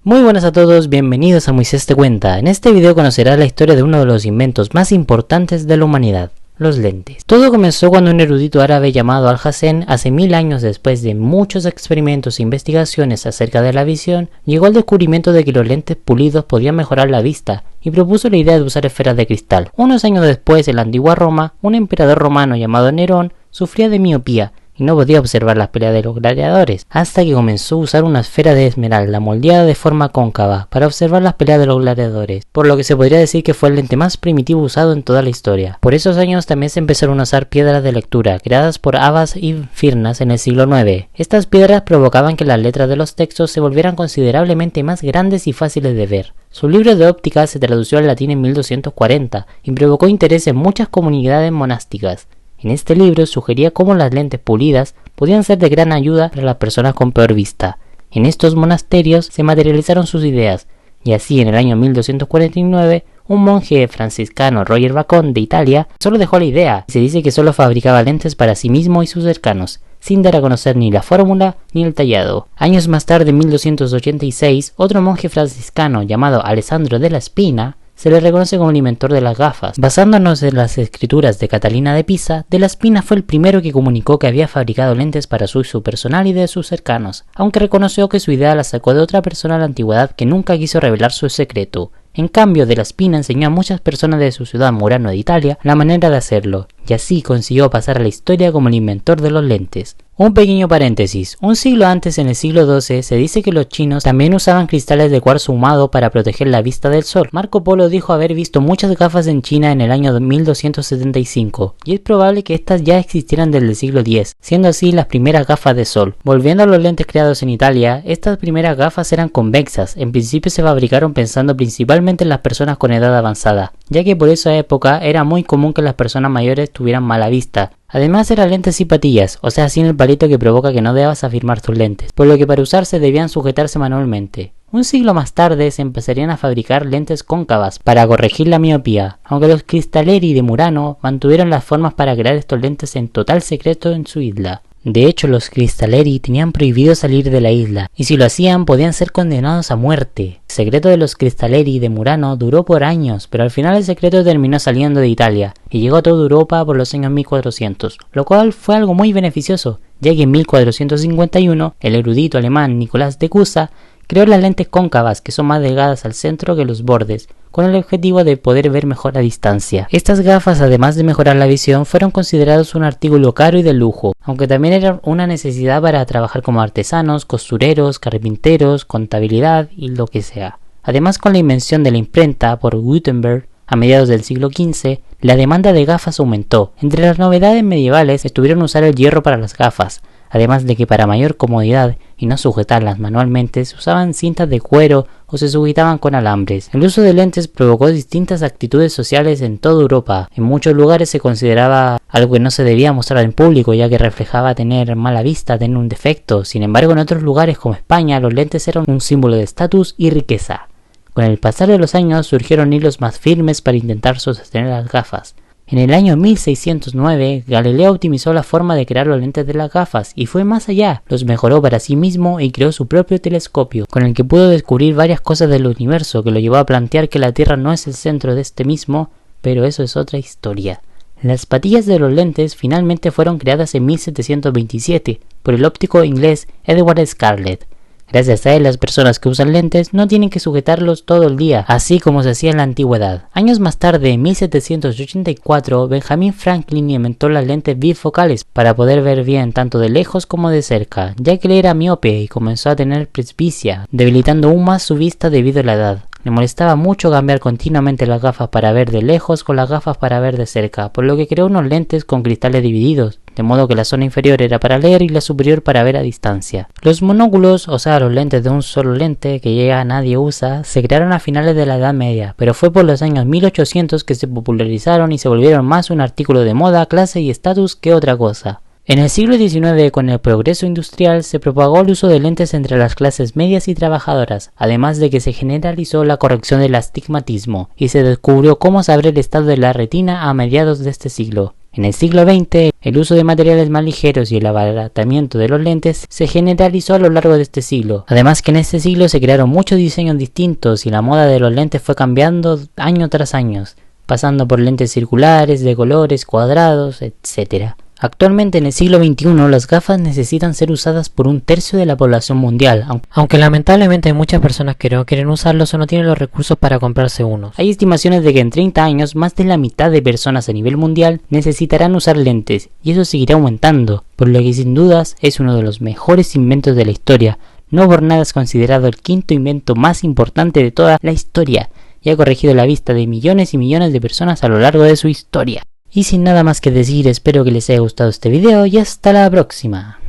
Muy buenas a todos, bienvenidos a Moisés te cuenta. En este video conocerás la historia de uno de los inventos más importantes de la humanidad, los lentes. Todo comenzó cuando un erudito árabe llamado Alhazen, hace 1000 años después de muchos experimentos e investigaciones acerca de la visión, llegó al descubrimiento de que los lentes pulidos podían mejorar la vista y propuso la idea de usar esferas de cristal. Unos años después, en la antigua Roma, un emperador romano llamado Nerón sufría de miopía y no podía observar las peleas de los gladiadores, hasta que comenzó a usar una esfera de esmeralda moldeada de forma cóncava para observar las peleas de los gladiadores, por lo que se podría decir que fue el lente más primitivo usado en toda la historia. Por esos años también se empezaron a usar piedras de lectura, creadas por Abbas y Firnas en el siglo IX. Estas piedras provocaban que las letras de los textos se volvieran considerablemente más grandes y fáciles de ver. Su libro de óptica se tradució al latín en 1240 y provocó interés en muchas comunidades monásticas. En este libro sugería cómo las lentes pulidas podían ser de gran ayuda para las personas con peor vista. En estos monasterios se materializaron sus ideas, y así en el año 1249, un monje franciscano, Roger Bacon, de Italia, solo dejó la idea, y se dice que solo fabricaba lentes para sí mismo y sus cercanos, sin dar a conocer ni la fórmula ni el tallado. Años más tarde, en 1286, otro monje franciscano llamado Alessandro della Spina se le reconoce como el inventor de las gafas. Basándonos en las escrituras de Catalina de Pisa, Della Spina fue el primero que comunicó que había fabricado lentes para su uso personal y de sus cercanos, aunque reconoció que su idea la sacó de otra persona de la antigüedad que nunca quiso revelar su secreto. En cambio, Della Spina enseñó a muchas personas de su ciudad Murano de Italia la manera de hacerlo, y así consiguió pasar a la historia como el inventor de los lentes. Un pequeño paréntesis, un siglo antes, en el siglo XII, se dice que los chinos también usaban cristales de cuarzo ahumado para proteger la vista del sol. Marco Polo dijo haber visto muchas gafas en China en el año 1275, y es probable que estas ya existieran desde el siglo X, siendo así las primeras gafas de sol. Volviendo a los lentes creados en Italia, estas primeras gafas eran convexas, en principio se fabricaron pensando principalmente en las personas con edad avanzada, ya que por esa época era muy común que las personas mayores tuvieran mala vista. Además eran lentes y patillas, o sea sin el palito que provoca que no debas afirmar tus lentes, por lo que para usarse debían sujetarse manualmente. Un siglo más tarde se empezarían a fabricar lentes cóncavas para corregir la miopía, aunque los Cristaleri de Murano mantuvieron las formas para crear estos lentes en total secreto en su isla. De hecho, los Cristaleri tenían prohibido salir de la isla, y si lo hacían podían ser condenados a muerte. El secreto de los Cristaleri de Murano duró por años, pero al final el secreto terminó saliendo de Italia, y llegó a toda Europa por los años 1400, lo cual fue algo muy beneficioso, ya que en 1451 el erudito alemán Nicolás de Cusa creó las lentes cóncavas, que son más delgadas al centro que los bordes, con el objetivo de poder ver mejor a distancia. Estas gafas, además de mejorar la visión, fueron considerados un artículo caro y de lujo, aunque también eran una necesidad para trabajar como artesanos, costureros, carpinteros, contabilidad y lo que sea. Además, con la invención de la imprenta por Gutenberg a mediados del siglo XV, la demanda de gafas aumentó. Entre las novedades medievales estuvieron usar el hierro para las gafas, además de que para mayor comodidad y no sujetarlas manualmente se usaban cintas de cuero o se sujetaban con alambres. El uso de lentes provocó distintas actitudes sociales en toda Europa. En muchos lugares se consideraba algo que no se debía mostrar en público, ya que reflejaba tener mala vista, tener un defecto. Sin embargo, en otros lugares como España, los lentes eran un símbolo de estatus y riqueza. Con el pasar de los años surgieron hilos más firmes para intentar sostener las gafas. En el año 1609, Galileo optimizó la forma de crear los lentes de las gafas y fue más allá. Los mejoró para sí mismo y creó su propio telescopio, con el que pudo descubrir varias cosas del universo, que lo llevó a plantear que la Tierra no es el centro de este mismo, pero eso es otra historia. Las patillas de los lentes finalmente fueron creadas en 1727 por el óptico inglés Edward Scarlett. Gracias a él, las personas que usan lentes no tienen que sujetarlos todo el día, así como se hacía en la antigüedad. Años más tarde, en 1784, Benjamin Franklin inventó las lentes bifocales para poder ver bien tanto de lejos como de cerca, ya que él era miope y comenzó a tener presbicia, debilitando aún más su vista debido a la edad. Le molestaba mucho cambiar continuamente las gafas para ver de lejos con las gafas para ver de cerca, por lo que creó unos lentes con cristales divididos, de modo que la zona inferior era para leer y la superior para ver a distancia. Los monóculos, o sea los lentes de un solo lente que ya nadie usa, se crearon a finales de la Edad Media, pero fue por los años 1800 que se popularizaron y se volvieron más un artículo de moda, clase y estatus que otra cosa. En el siglo XIX, con el progreso industrial, se propagó el uso de lentes entre las clases medias y trabajadoras, además de que se generalizó la corrección del astigmatismo y se descubrió cómo saber el estado de la retina a mediados de este siglo. En el siglo XX, el uso de materiales más ligeros y el abaratamiento de los lentes se generalizó a lo largo de este siglo. Además que en este siglo se crearon muchos diseños distintos y la moda de los lentes fue cambiando año tras año, pasando por lentes circulares, de colores, cuadrados, etc. Actualmente en el siglo XXI las gafas necesitan ser usadas por 1/3 de la población mundial, aunque lamentablemente hay muchas personas que no quieren usarlos o no tienen los recursos para comprarse unos. Hay estimaciones de que en 30 años más de la mitad de personas a nivel mundial necesitarán usar lentes, y eso seguirá aumentando, por lo que sin dudas es uno de los mejores inventos de la historia. No por nada es considerado el 5º invento más importante de toda la historia, y ha corregido la vista de millones y millones de personas a lo largo de su historia. Y sin nada más que decir, espero que les haya gustado este video y hasta la próxima.